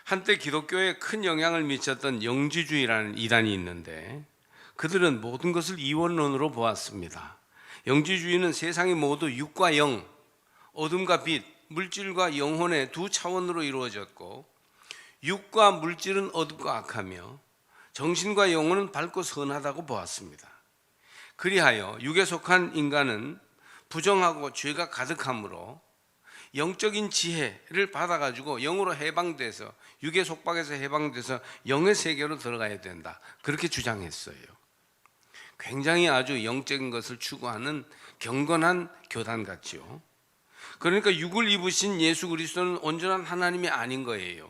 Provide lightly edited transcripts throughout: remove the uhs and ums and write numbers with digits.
한때 기독교에 큰 영향을 미쳤던 영지주의라는 이단이 있는데 그들은 모든 것을 이원론으로 보았습니다. 영지주의는 세상이 모두 육과 영, 어둠과 빛, 물질과 영혼의 두 차원으로 이루어졌고, 육과 물질은 어둡고 악하며 정신과 영혼은 밝고 선하다고 보았습니다. 그리하여 육에 속한 인간은 부정하고 죄가 가득하므로 영적인 지혜를 받아가지고 영으로 해방돼서, 육의 속박에서 해방돼서 영의 세계로 들어가야 된다, 그렇게 주장했어요. 굉장히 아주 영적인 것을 추구하는 경건한 교단 같지요. 그러니까 육을 입으신 예수 그리스도는 온전한 하나님이 아닌 거예요.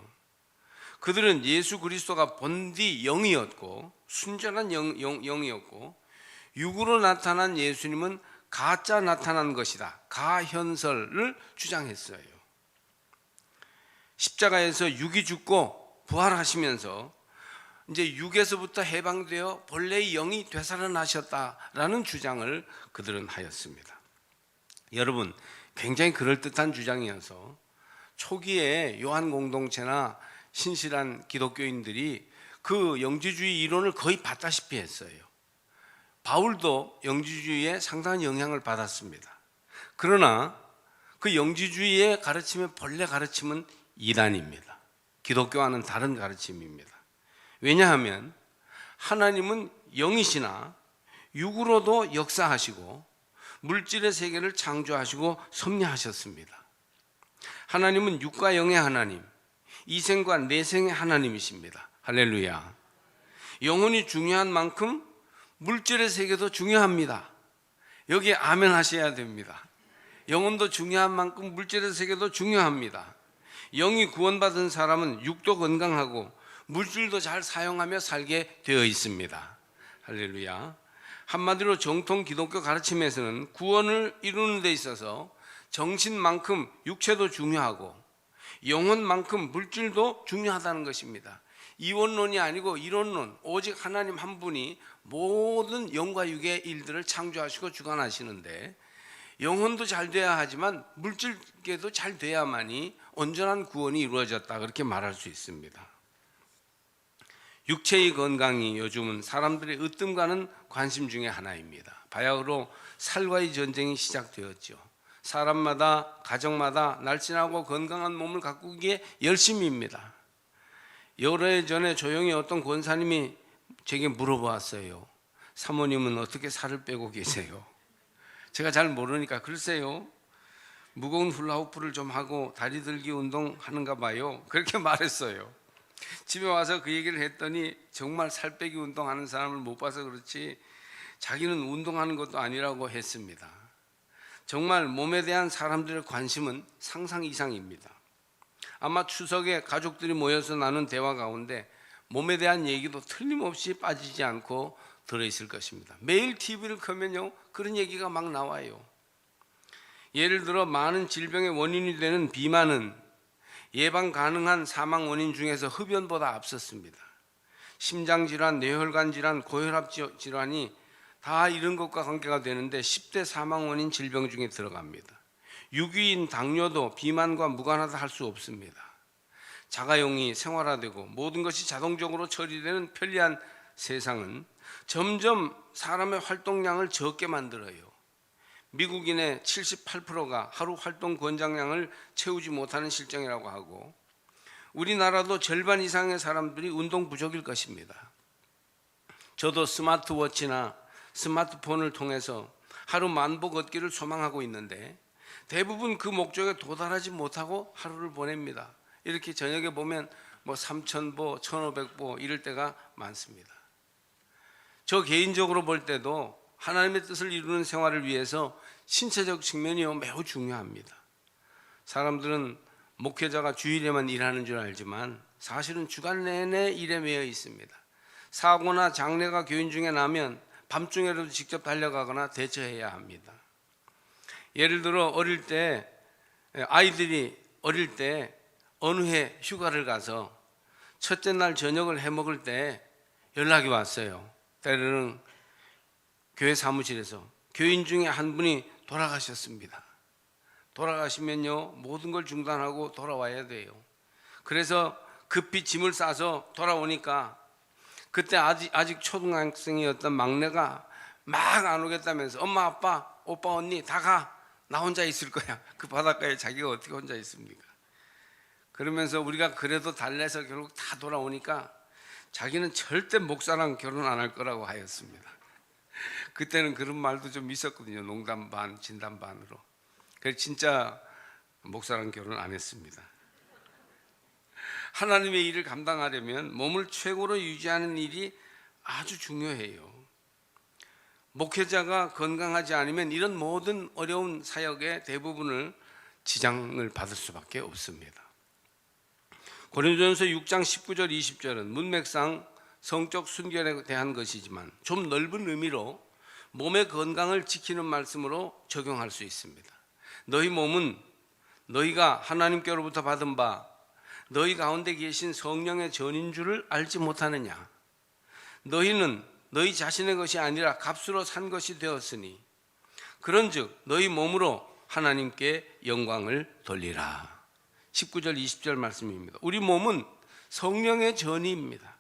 그들은 예수 그리스도가 본디 영이었고 순전한 영이었고, 육으로 나타난 예수님은 가짜 나타난 것이다, 가현설을 주장했어요. 십자가에서 육이 죽고 부활하시면서 이제 육에서부터 해방되어 본래의 영이 되살아나셨다라는 주장을 그들은 하였습니다. 여러분, 굉장히 그럴듯한 주장이어서 초기에 요한 공동체나 신실한 기독교인들이 그 영지주의 이론을 거의 받다시피 했어요. 바울도 영지주의에 상당한 영향을 받았습니다. 그러나 그 영지주의의 가르침의 본래 가르침은 이단입니다. 기독교와는 다른 가르침입니다. 왜냐하면 하나님은 영이시나 육으로도 역사하시고 물질의 세계를 창조하시고 섭리하셨습니다. 하나님은 육과 영의 하나님, 이생과 내생의 하나님이십니다. 할렐루야. 영혼이 중요한 만큼 물질의 세계도 중요합니다. 여기에 아멘 하셔야 됩니다. 영혼도 중요한 만큼 물질의 세계도 중요합니다. 영이 구원받은 사람은 육도 건강하고 물질도 잘 사용하며 살게 되어 있습니다. 할렐루야. 한마디로 정통 기독교 가르침에서는 구원을 이루는 데 있어서 정신만큼 육체도 중요하고 영혼만큼 물질도 중요하다는 것입니다. 이원론이 아니고 이론론, 오직 하나님 한 분이 모든 영과 육의 일들을 창조하시고 주관하시는데, 영혼도 잘 돼야 하지만 물질계도 잘 돼야만이 온전한 구원이 이루어졌다, 그렇게 말할 수 있습니다. 육체의 건강이 요즘은 사람들의 으뜸가는 관심 중에 하나입니다. 바야흐로 살과의 전쟁이 시작되었죠. 사람마다, 가정마다 날씬하고 건강한 몸을 가꾸기에 열심입니다. 여러 해 전에 조용히 어떤 권사님이 제게 물어보았어요. 사모님은 어떻게 살을 빼고 계세요? 제가 잘 모르니까 글쎄요, 무거운 훌라후프를 좀 하고 다리 들기 운동하는가 봐요, 그렇게 말했어요. 집에 와서 그 얘기를 했더니 정말 살 빼기 운동하는 사람을 못 봐서 그렇지 자기는 운동하는 것도 아니라고 했습니다. 정말 몸에 대한 사람들의 관심은 상상 이상입니다. 아마 추석에 가족들이 모여서 나눈 대화 가운데 몸에 대한 얘기도 틀림없이 빠지지 않고 들어있을 것입니다. 매일 TV를 켜면요, 그런 얘기가 막 나와요. 예를 들어 많은 질병의 원인이 되는 비만은 예방 가능한 사망 원인 중에서 흡연보다 앞섰습니다. 심장질환, 뇌혈관 질환, 고혈압 질환이 다 이런 것과 관계가 되는데 10대 사망 원인 질병 중에 들어갑니다. 유기인 당뇨도 비만과 무관하다 할 수 없습니다. 자가용이 생활화되고 모든 것이 자동적으로 처리되는 편리한 세상은 점점 사람의 활동량을 적게 만들어요. 미국인의 78%가 하루 활동 권장량을 채우지 못하는 실정이라고 하고, 우리나라도 절반 이상의 사람들이 운동 부족일 것입니다. 저도 스마트워치나 스마트폰을 통해서 하루 만보 걷기를 소망하고 있는데 대부분 그 목적에 도달하지 못하고 하루를 보냅니다. 이렇게 저녁에 보면 3,000보, 1,500보 이럴 때가 많습니다. 저 개인적으로 볼 때도 하나님의 뜻을 이루는 생활을 위해서 신체적 측면이 매우 중요합니다. 사람들은 목회자가 주일에만 일하는 줄 알지만 사실은 주간 내내 일에 매여 있습니다. 사고나 장례가 교인 중에 나면 밤중에라도 직접 달려가거나 대처해야 합니다. 예를 들어 어릴 때, 아이들이 어릴 때 어느 해 휴가를 가서 첫째 날 저녁을 해 먹을 때 연락이 왔어요. 때로는 교회 사무실에서 교인 중에 한 분이 돌아가셨습니다. 돌아가시면요, 모든 걸 중단하고 돌아와야 돼요. 그래서 급히 짐을 싸서 돌아오니까 그때 아직 초등학생이었던 막내가 막 안 오겠다면서 엄마 아빠 오빠 언니 다 가, 나 혼자 있을 거야. 그 바닷가에 자기가 어떻게 혼자 있습니까? 그러면서 우리가 그래도 달래서 결국 다 돌아오니까 자기는 절대 목사랑 결혼 안 할 거라고 하였습니다. 그때는 그런 말도 좀 있었거든요. 농담 반 진담 반으로. 그래서 진짜 목사랑 결혼 안 했습니다. 하나님의 일을 감당하려면 몸을 최고로 유지하는 일이 아주 중요해요. 목회자가 건강하지 않으면 이런 모든 어려운 사역의 대부분을 지장을 받을 수밖에 없습니다. 고린도전서 6장 19절 20절은 문맥상 성적 순결에 대한 것이지만 좀 넓은 의미로 몸의 건강을 지키는 말씀으로 적용할 수 있습니다. 너희 몸은 너희가 하나님께로부터 받은 바 너희 가운데 계신 성령의 전인 줄을 알지 못하느냐. 너희는 너희 자신의 것이 아니라 값으로 산 것이 되었으니 그런즉 너희 몸으로 하나님께 영광을 돌리라. 19절 20절 말씀입니다. 우리 몸은 성령의 전이입니다.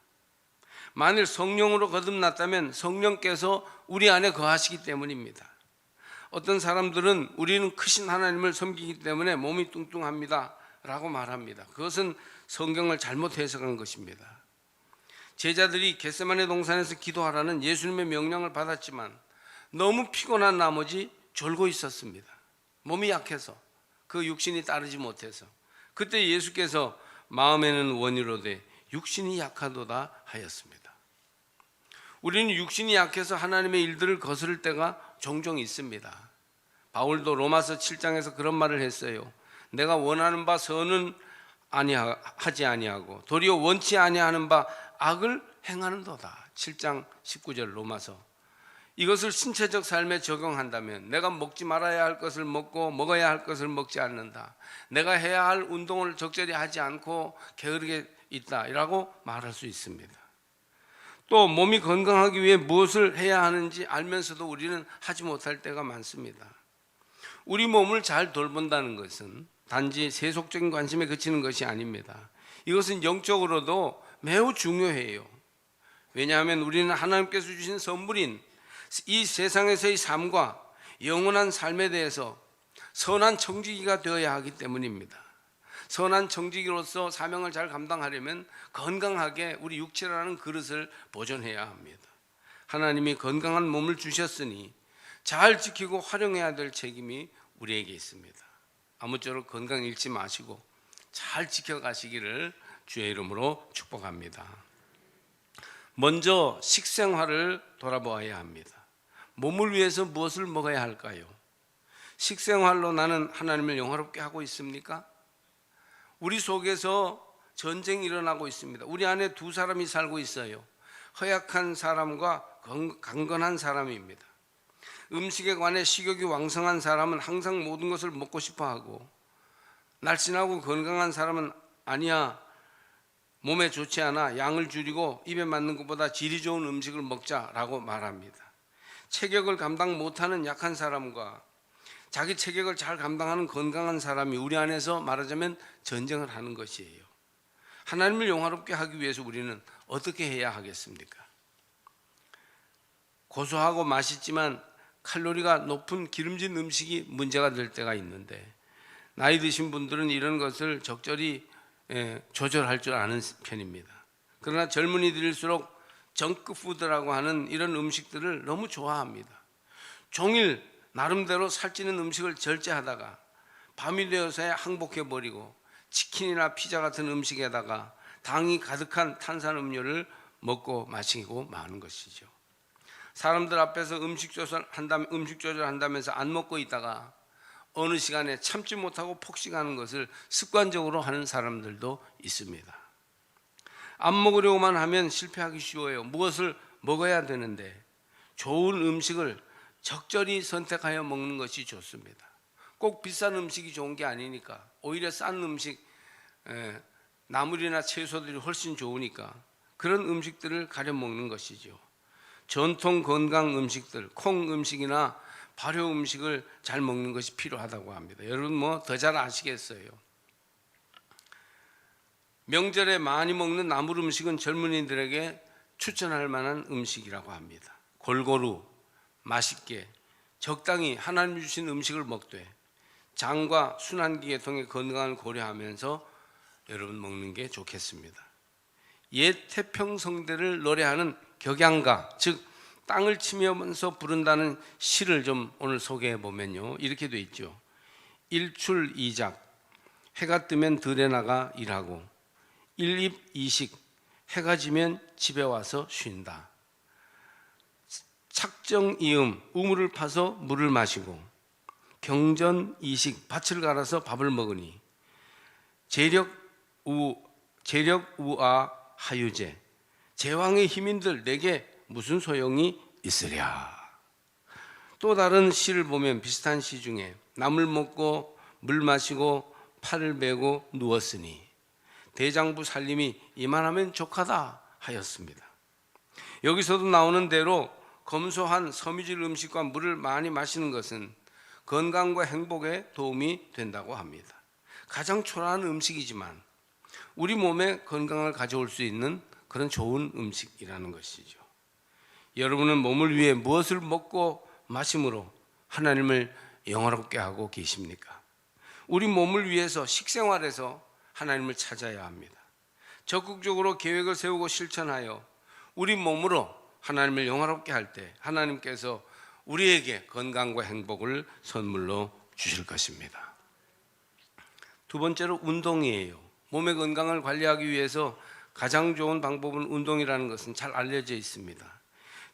만일 성령으로 거듭났다면 성령께서 우리 안에 거하시기 때문입니다. 어떤 사람들은 우리는 크신 하나님을 섬기기 때문에 몸이 뚱뚱합니다 라고 말합니다. 그것은 성경을 잘못 해석한 것입니다. 제자들이 겟세마네 동산에서 기도하라는 예수님의 명령을 받았지만 너무 피곤한 나머지 졸고 있었습니다. 몸이 약해서, 그 육신이 따르지 못해서. 그때 예수께서 마음에는 원이로되 육신이 약하도다 하였습니다. 우리는 육신이 약해서 하나님의 일들을 거스를 때가 종종 있습니다. 바울도 로마서 7장에서 그런 말을 했어요. 내가 원하는 바 선은 하지 아니하고 도리어 원치 아니하는 바 악을 행하는도다. 7장 19절 로마서. 이것을 신체적 삶에 적용한다면 내가 먹지 말아야 할 것을 먹고 먹어야 할 것을 먹지 않는다. 내가 해야 할 운동을 적절히 하지 않고 게으르게 있다라고 말할 수 있습니다. 또 몸이 건강하기 위해 무엇을 해야 하는지 알면서도 우리는 하지 못할 때가 많습니다. 우리 몸을 잘 돌본다는 것은 단지 세속적인 관심에 그치는 것이 아닙니다. 이것은 영적으로도 매우 중요해요. 왜냐하면 우리는 하나님께서 주신 선물인 이 세상에서의 삶과 영원한 삶에 대해서 선한 청지기가 되어야 하기 때문입니다. 선한 청지기로서 사명을 잘 감당하려면 건강하게 우리 육체라는 그릇을 보존해야 합니다. 하나님이 건강한 몸을 주셨으니 잘 지키고 활용해야 될 책임이 우리에게 있습니다. 아무쪼록 건강 잃지 마시고 잘 지켜가시기를 주의 이름으로 축복합니다. 먼저 식생활을 돌아보아야 합니다. 몸을 위해서 무엇을 먹어야 할까요? 식생활로 나는 하나님을 영화롭게 하고 있습니까? 우리 속에서 전쟁이 일어나고 있습니다. 우리 안에 두 사람이 살고 있어요. 허약한 사람과 강건한 사람입니다. 음식에 관해 식욕이 왕성한 사람은 항상 모든 것을 먹고 싶어 하고, 날씬하고 건강한 사람은 아니야, 몸에 좋지 않아, 양을 줄이고 입에 맞는 것보다 질이 좋은 음식을 먹자라고 말합니다. 체격을 감당 못하는 약한 사람과 자기 체격을 잘 감당하는 건강한 사람이 우리 안에서 말하자면 전쟁을 하는 것이에요. 하나님을 영화롭게 하기 위해서 우리는 어떻게 해야 하겠습니까? 고소하고 맛있지만 칼로리가 높은 기름진 음식이 문제가 될 때가 있는데, 나이 드신 분들은 이런 것을 적절히 조절할 줄 아는 편입니다. 그러나 젊은이들일수록 정크푸드라고 하는 이런 음식들을 너무 좋아합니다. 종일 나름대로 살찌는 음식을 절제하다가 밤이 되어서야 항복해버리고 치킨이나 피자 같은 음식에다가 당이 가득한 탄산음료를 먹고 마시고 마는 것이죠. 사람들 앞에서 음식 조절한다면서 안 먹고 있다가 어느 시간에 참지 못하고 폭식하는 것을 습관적으로 하는 사람들도 있습니다. 안 먹으려고만 하면 실패하기 쉬워요. 무엇을 먹어야 되는데 좋은 음식을 적절히 선택하여 먹는 것이 좋습니다. 꼭 비싼 음식이 좋은 게 아니니까, 오히려 싼 음식, 나물이나 채소들이 훨씬 좋으니까 그런 음식들을 가려 먹는 것이죠. 전통 건강 음식들, 콩 음식이나 발효 음식을 잘 먹는 것이 필요하다고 합니다. 여러분 더 잘 아시겠어요. 명절에 많이 먹는 나물 음식은 젊은이들에게 추천할 만한 음식이라고 합니다. 골고루 맛있게 적당히 하나님 주신 음식을 먹되 장과 순환기계통의 건강을 고려하면서 여러분 먹는 게 좋겠습니다. 옛 태평성대를 노래하는 격양가, 즉 땅을 치면서 부른다는 시를 좀 오늘 소개해 보면요, 이렇게 돼 있죠. 일출이작 해가 뜨면 들에 나가 일하고, 일입이식 해가 지면 집에 와서 쉰다. 착정이음 우물을 파서 물을 마시고, 경전이식 밭을 갈아서 밥을 먹으니, 재력우아 하유제 제왕의 힘인들 내게 무슨 소용이 있으랴. 또 다른 시를 보면 비슷한 시 중에 나물 먹고 물 마시고 팔을 베고 누웠으니 대장부 살림이 이만하면 족하다 하였습니다. 여기서도 나오는 대로 검소한 섬유질 음식과 물을 많이 마시는 것은 건강과 행복에 도움이 된다고 합니다. 가장 초라한 음식이지만 우리 몸에 건강을 가져올 수 있는 그런 좋은 음식이라는 것이죠. 여러분은 몸을 위해 무엇을 먹고 마심으로 하나님을 영화롭게 하고 계십니까? 우리 몸을 위해서 식생활에서 하나님을 찾아야 합니다. 적극적으로 계획을 세우고 실천하여 우리 몸으로 하나님을 영화롭게 할 때 하나님께서 우리에게 건강과 행복을 선물로 주실 것입니다. 두 번째로 운동이에요. 몸의 건강을 관리하기 위해서 가장 좋은 방법은 운동이라는 것은 잘 알려져 있습니다.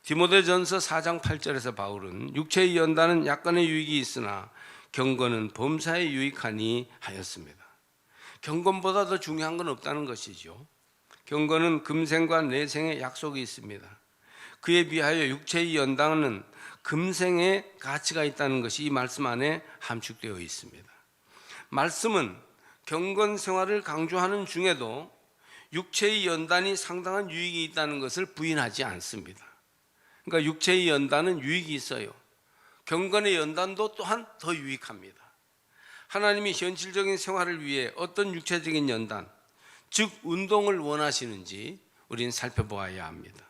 디모데전서 4장 8절에서 바울은 육체의 연단은 약간의 유익이 있으나 경건은 범사에 유익하니 하였습니다. 경건보다 더 중요한 건 없다는 것이죠. 경건은 금생과 내생의 약속이 있습니다. 그에 비하여 육체의 연단은 금생의 가치가 있다는 것이 이 말씀 안에 함축되어 있습니다. 말씀은 경건 생활을 강조하는 중에도 육체의 연단이 상당한 유익이 있다는 것을 부인하지 않습니다. 그러니까 육체의 연단은 유익이 있어요. 경건의 연단도 또한 더 유익합니다. 하나님이 현실적인 생활을 위해 어떤 육체적인 연단, 즉 운동을 원하시는지 우리는 살펴보아야 합니다.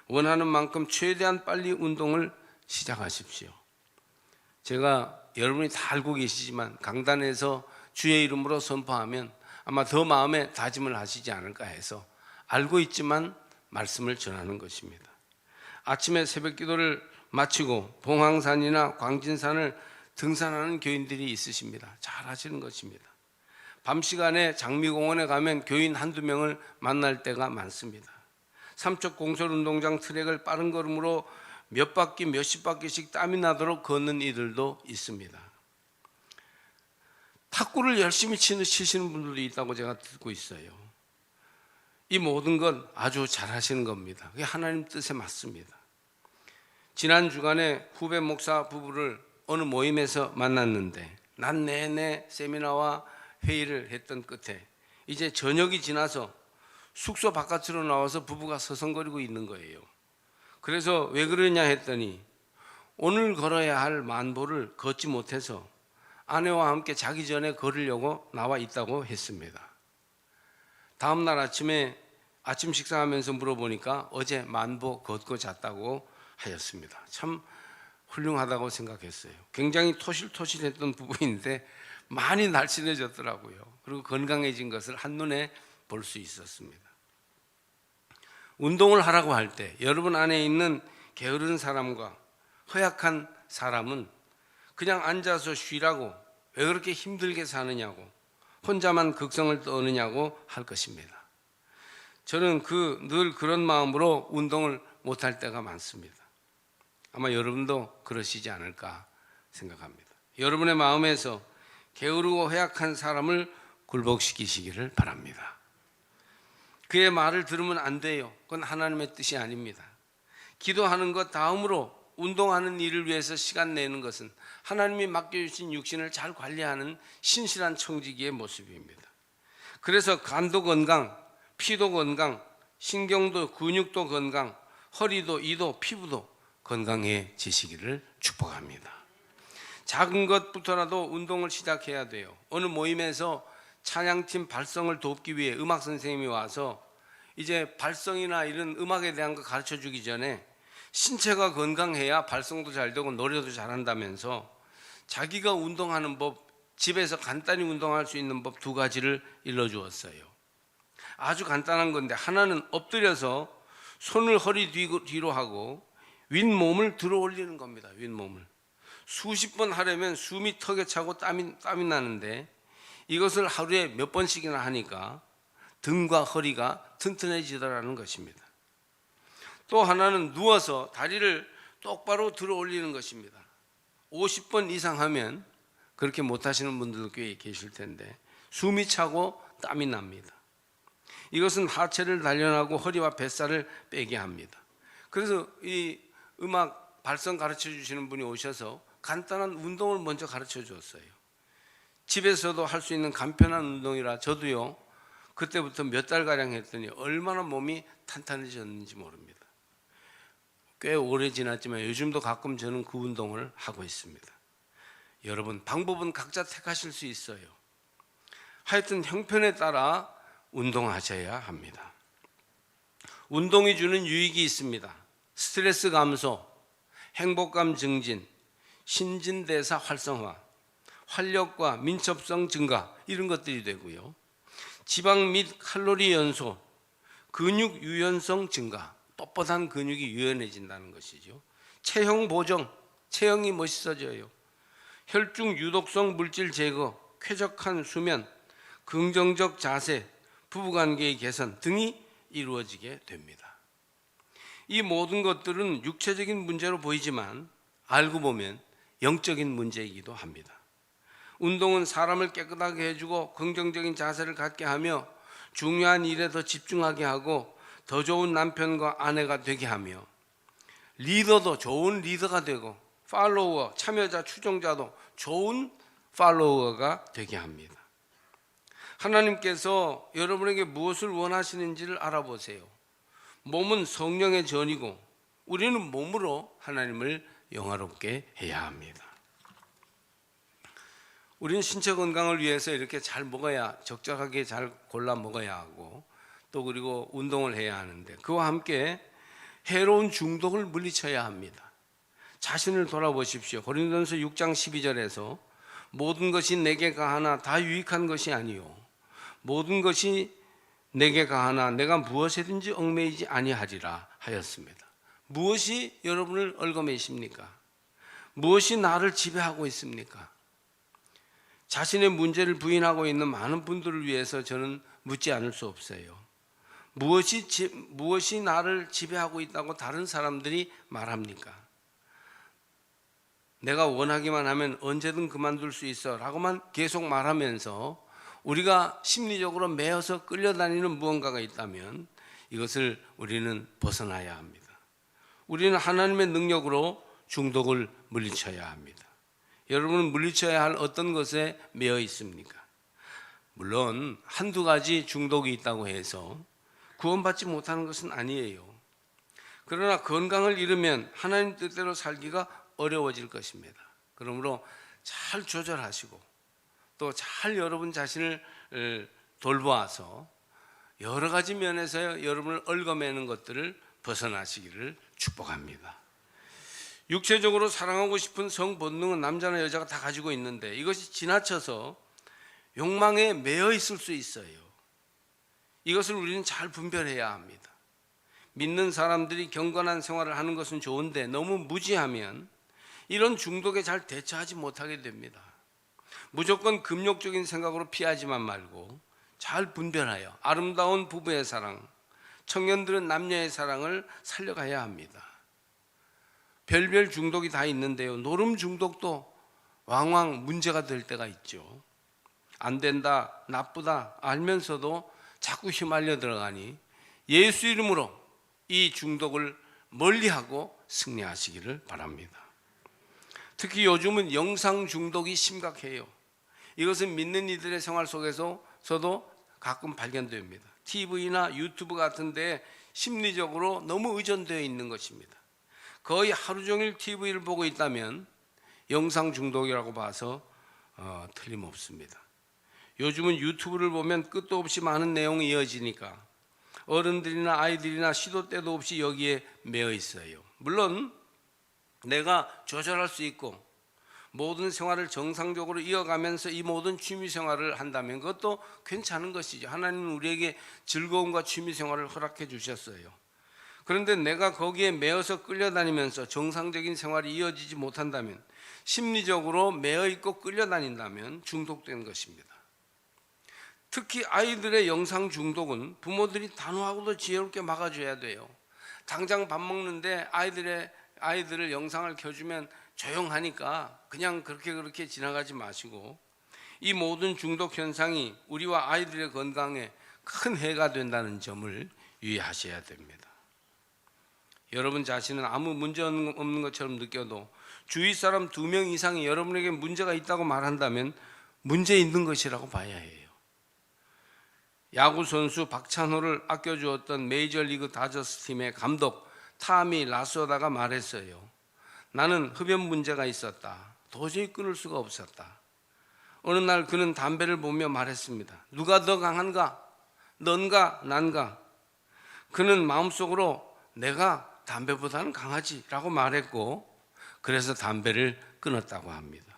원하는 만큼 최대한 빨리 운동을 시작하십시오. 제가 여러분이 다 알고 계시지만 강단에서 주의 이름으로 선포하면 아마 더 마음에 다짐을 하시지 않을까 해서 알고 있지만 말씀을 전하는 것입니다. 아침에 새벽 기도를 마치고 봉황산이나 광진산을 등산하는 교인들이 있으십니다. 잘 하시는 것입니다. 밤 시간에 장미공원에 가면 교인 한두 명을 만날 때가 많습니다. 삼척 공설운동장 트랙을 빠른 걸음으로 몇 바퀴 몇십 바퀴씩 땀이 나도록 걷는 이들도 있습니다. 탁구를 열심히 치시는 분들도 있다고 제가 듣고 있어요. 이 모든 건 아주 잘하시는 겁니다. 그게 하나님 뜻에 맞습니다. 지난 주간에 후배 목사 부부를 어느 모임에서 만났는데 낮 내내 세미나와 회의를 했던 끝에 이제 저녁이 지나서 숙소 바깥으로 나와서 부부가 서성거리고 있는 거예요. 그래서 왜 그러냐 했더니 오늘 걸어야 할 만보를 걷지 못해서 아내와 함께 자기 전에 걸으려고 나와 있다고 했습니다. 다음 날 아침에 아침 식사하면서 물어보니까 어제 만보 걷고 잤다고 하였습니다. 참 훌륭하다고 생각했어요. 굉장히 토실토실했던 부부인데 많이 날씬해졌더라고요. 그리고 건강해진 것을 한눈에 볼 수 있었습니다. 운동을 하라고 할 때 여러분 안에 있는 게으른 사람과 허약한 사람은 그냥 앉아서 쉬라고, 왜 그렇게 힘들게 사느냐고, 혼자만 극성을 떠느냐고 할 것입니다. 저는 늘 그런 마음으로 운동을 못할 때가 많습니다. 아마 여러분도 그러시지 않을까 생각합니다. 여러분의 마음에서 게으르고 허약한 사람을 굴복시키시기를 바랍니다. 그의 말을 들으면 안 돼요. 그건 하나님의 뜻이 아닙니다. 기도하는 것 다음으로 운동하는 일을 위해서 시간 내는 것은 하나님이 맡겨주신 육신을 잘 관리하는 신실한 청지기의 모습입니다. 그래서 간도 건강, 피도 건강, 신경도 근육도 건강, 허리도 이도 피부도 건강해지시기를 축복합니다. 작은 것부터라도 운동을 시작해야 돼요. 어느 모임에서 찬양팀 발성을 돕기 위해 음악 선생님이 와서 이제 발성이나 이런 음악에 대한 거 가르쳐 주기 전에 신체가 건강해야 발성도 잘 되고 노래도 잘한다면서 자기가 운동하는 법, 집에서 간단히 운동할 수 있는 법 2가지를 일러주었어요. 아주 간단한 건데, 하나는 엎드려서 손을 허리 뒤로 하고 윗몸을 들어 올리는 겁니다. 윗몸을 수십 번 하려면 숨이 턱에 차고 땀이 나는데, 이것을 하루에 몇 번씩이나 하니까 등과 허리가 튼튼해지더라는 것입니다. 또 하나는 누워서 다리를 똑바로 들어 올리는 것입니다. 50번 이상 하면, 그렇게 못하시는 분들도 꽤 계실 텐데, 숨이 차고 땀이 납니다. 이것은 하체를 단련하고 허리와 뱃살을 빼게 합니다. 그래서 이 음악 발성 가르쳐 주시는 분이 오셔서 간단한 운동을 먼저 가르쳐 주었어요. 집에서도 할 수 있는 간편한 운동이라 저도요, 그때부터 몇 달가량 했더니 얼마나 몸이 탄탄해졌는지 모릅니다. 꽤 오래 지났지만 요즘도 가끔 저는 그 운동을 하고 있습니다. 여러분, 방법은 각자 택하실 수 있어요. 하여튼 형편에 따라 운동하셔야 합니다. 운동이 주는 유익이 있습니다. 스트레스 감소, 행복감 증진, 신진대사 활성화, 활력과 민첩성 증가, 이런 것들이 되고요. 지방 및 칼로리 연소, 근육 유연성 증가, 뻣뻣한 근육이 유연해진다는 것이죠. 체형 보정, 체형이 멋있어져요. 혈중 유독성 물질 제거, 쾌적한 수면, 긍정적 자세, 부부관계의 개선 등이 이루어지게 됩니다. 이 모든 것들은 육체적인 문제로 보이지만 알고 보면 영적인 문제이기도 합니다. 운동은 사람을 깨끗하게 해주고 긍정적인 자세를 갖게 하며 중요한 일에 더 집중하게 하고 더 좋은 남편과 아내가 되게 하며 리더도 좋은 리더가 되고 팔로워, 참여자, 추종자도 좋은 팔로워가 되게 합니다. 하나님께서 여러분에게 무엇을 원하시는지를 알아보세요. 몸은 성령의 전이고 우리는 몸으로 하나님을 영화롭게 해야 합니다. 우리는 신체 건강을 위해서 이렇게 잘 먹어야, 적절하게 잘 골라 먹어야 하고, 또 그리고 운동을 해야 하는데, 그와 함께 해로운 중독을 물리쳐야 합니다. 자신을 돌아보십시오. 고린도전서 6장 12절에서 모든 것이 내게 가하나 다 유익한 것이 아니요 모든 것이 내게 가하나 내가 무엇에든지 얽매이지 아니하리라 하였습니다. 무엇이 여러분을 얽어매십니까? 무엇이 나를 지배하고 있습니까? 자신의 문제를 부인하고 있는 많은 분들을 위해서 저는 묻지 않을 수 없어요. 무엇이 나를 지배하고 있다고 다른 사람들이 말합니까? 내가 원하기만 하면 언제든 그만둘 수 있어 라고만 계속 말하면서 우리가 심리적으로 매여서 끌려다니는 무언가가 있다면 이것을 우리는 벗어나야 합니다. 우리는 하나님의 능력으로 중독을 물리쳐야 합니다. 여러분은 물리쳐야 할 어떤 것에 매여 있습니까? 물론 한두 가지 중독이 있다고 해서 구원받지 못하는 것은 아니에요. 그러나 건강을 잃으면 하나님 뜻대로 살기가 어려워질 것입니다. 그러므로 잘 조절하시고 또 잘 여러분 자신을 돌보아서 여러 가지 면에서 여러분을 얽어매는 것들을 벗어나시기를 축복합니다. 육체적으로 사랑하고 싶은 성 본능은 남자나 여자가 다 가지고 있는데 이것이 지나쳐서 욕망에 매여 있을 수 있어요. 이것을 우리는 잘 분별해야 합니다. 믿는 사람들이 경건한 생활을 하는 것은 좋은데 너무 무지하면 이런 중독에 잘 대처하지 못하게 됩니다. 무조건 금욕적인 생각으로 피하지만 말고 잘 분별하여 아름다운 부부의 사랑, 청년들은 남녀의 사랑을 살려가야 합니다. 별별 중독이 다 있는데요, 노름 중독도 왕왕 문제가 될 때가 있죠. 안 된다, 나쁘다 알면서도 자꾸 휘말려 들어가니 예수 이름으로 이 중독을 멀리하고 승리하시기를 바랍니다. 특히 요즘은 영상 중독이 심각해요. 이것은 믿는 이들의 생활 속에서도 가끔 발견됩니다. TV나 유튜브 같은 데 심리적으로 너무 의존되어 있는 것입니다. 거의 하루 종일 TV를 보고 있다면 영상 중독이라고 봐서 틀림없습니다. 요즘은 유튜브를 보면 끝도 없이 많은 내용이 이어지니까 어른들이나 아이들이나 시도 때도 없이 여기에 매여 있어요. 물론 내가 조절할 수 있고 모든 생활을 정상적으로 이어가면서 이 모든 취미 생활을 한다면 그것도 괜찮은 것이죠. 하나님은 우리에게 즐거움과 취미 생활을 허락해 주셨어요. 그런데 내가 거기에 매여서 끌려다니면서 정상적인 생활이 이어지지 못한다면, 심리적으로 매여 있고 끌려다닌다면 중독된 것입니다. 특히 아이들의 영상 중독은 부모들이 단호하고도 지혜롭게 막아줘야 돼요. 당장 밥 먹는데 아이들을 영상을 켜주면 조용하니까 그냥 그렇게 지나가지 마시고, 이 모든 중독 현상이 우리와 아이들의 건강에 큰 해가 된다는 점을 유의하셔야 됩니다. 여러분 자신은 아무 문제 없는 것처럼 느껴도 주위 사람 2명 이상이 여러분에게 문제가 있다고 말한다면 문제 있는 것이라고 봐야 해요. 야구 선수 박찬호를 아껴주었던 메이저리그 다저스 팀의 감독 타미 라소다가 말했어요. 나는 흡연 문제가 있었다. 도저히 끊을 수가 없었다. 어느 날 그는 담배를 보며 말했습니다. 누가 더 강한가? 넌가 난가? 그는 마음속으로 내가 담배보다는 강하지 라고 말했고, 그래서 담배를 끊었다고 합니다.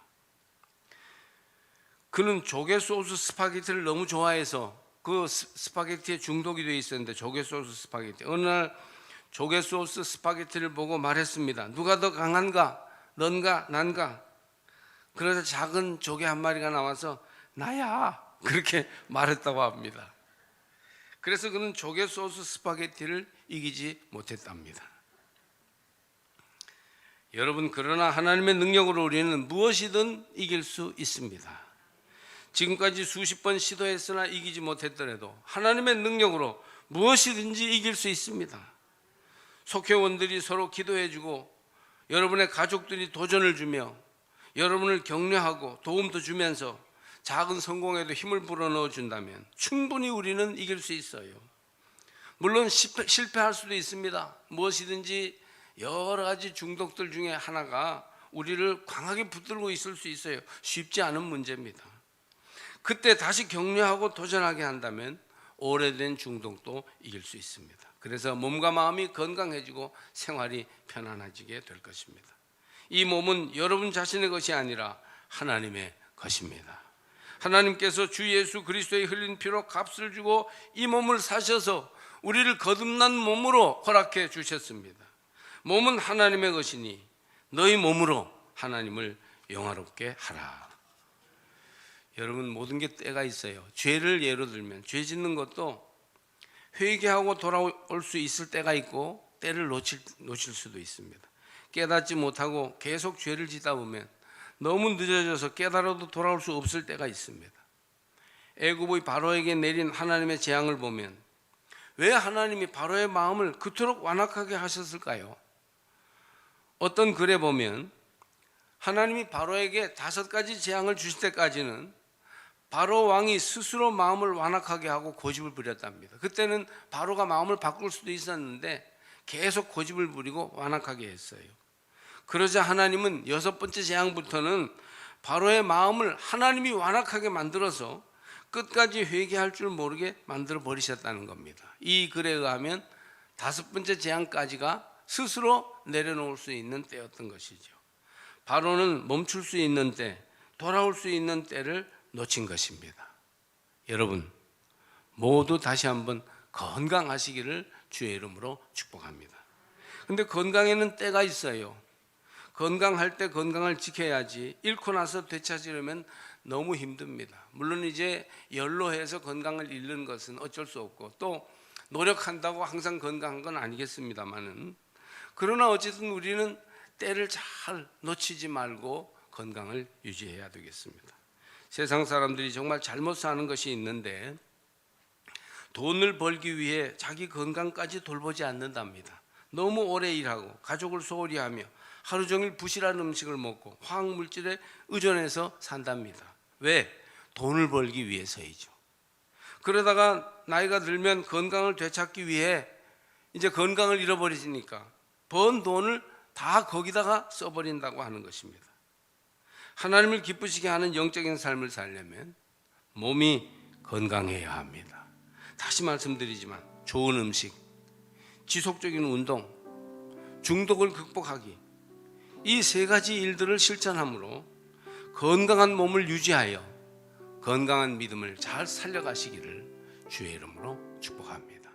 그는 조개소스 스파게티를 너무 좋아해서 그 스파게티에 중독이 되어 있었는데, 조개소스 스파게티, 어느 날 조개소스 스파게티를 보고 말했습니다. 누가 더 강한가? 넌가 난가? 그래서 작은 조개 한 마리가 나와서 나야 그렇게 말했다고 합니다. 그래서 그는 조개소스 스파게티를 이기지 못했답니다. 여러분, 그러나 하나님의 능력으로 우리는 무엇이든 이길 수 있습니다. 지금까지 수십 번 시도했으나 이기지 못했더라도 하나님의 능력으로 무엇이든지 이길 수 있습니다. 속회원들이 서로 기도해주고 여러분의 가족들이 도전을 주며 여러분을 격려하고 도움도 주면서 작은 성공에도 힘을 불어넣어 준다면 충분히 우리는 이길 수 있어요. 물론 실패할 수도 있습니다. 무엇이든지 여러 가지 중독들 중에 하나가 우리를 강하게 붙들고 있을 수 있어요. 쉽지 않은 문제입니다. 그때 다시 격려하고 도전하게 한다면 오래된 중독도 이길 수 있습니다. 그래서 몸과 마음이 건강해지고 생활이 편안해지게 될 것입니다. 이 몸은 여러분 자신의 것이 아니라 하나님의 것입니다. 하나님께서 주 예수 그리스도의 흘린 피로 값을 주고 이 몸을 사셔서 우리를 거듭난 몸으로 허락해 주셨습니다. 몸은 하나님의 것이니 너희 몸으로 하나님을 영화롭게 하라. 여러분, 모든 게 때가 있어요. 죄를 예로 들면 죄 짓는 것도 회개하고 돌아올 수 있을 때가 있고 때를 놓칠 수도 있습니다. 깨닫지 못하고 계속 죄를 짓다 보면 너무 늦어져서 깨달아도 돌아올 수 없을 때가 있습니다. 애굽의 바로에게 내린 하나님의 재앙을 보면 왜 하나님이 바로의 마음을 그토록 완악하게 하셨을까요? 어떤 글에 보면 하나님이 바로에게 5가지 재앙을 주실 때까지는 바로 왕이 스스로 마음을 완악하게 하고 고집을 부렸답니다. 그때는 바로가 마음을 바꿀 수도 있었는데 계속 고집을 부리고 완악하게 했어요. 그러자 하나님은 6번째 재앙부터는 바로의 마음을 하나님이 완악하게 만들어서 끝까지 회개할 줄 모르게 만들어 버리셨다는 겁니다. 이 글에 의하면 5번째 재앙까지가 스스로 내려놓을 수 있는 때였던 것이죠. 바로는 멈출 수 있는 때, 돌아올 수 있는 때를 놓친 것입니다. 여러분, 모두 다시 한번 건강하시기를 주의 이름으로 축복합니다. 근데 건강에는 때가 있어요. 건강할 때 건강을 지켜야지 잃고 나서 되찾으려면 너무 힘듭니다. 물론 이제 연로해서 건강을 잃는 것은 어쩔 수 없고 또 노력한다고 항상 건강한 건 아니겠습니다만은, 그러나 어쨌든 우리는 때를 잘 놓치지 말고 건강을 유지해야 되겠습니다. 세상 사람들이 정말 잘못 사는 것이 있는데 돈을 벌기 위해 자기 건강까지 돌보지 않는답니다. 너무 오래 일하고 가족을 소홀히 하며 하루 종일 부실한 음식을 먹고 화학물질에 의존해서 산답니다. 왜? 돈을 벌기 위해서이죠. 그러다가 나이가 들면 건강을 되찾기 위해 이제 건강을 잃어버리니까 번 돈을 다 거기다가 써버린다고 하는 것입니다. 하나님을 기쁘시게 하는 영적인 삶을 살려면 몸이 건강해야 합니다. 다시 말씀드리지만 좋은 음식, 지속적인 운동, 중독을 극복하기, 이 세 가지 일들을 실천함으로 건강한 몸을 유지하여 건강한 믿음을 잘 살려가시기를 주의 이름으로 축복합니다.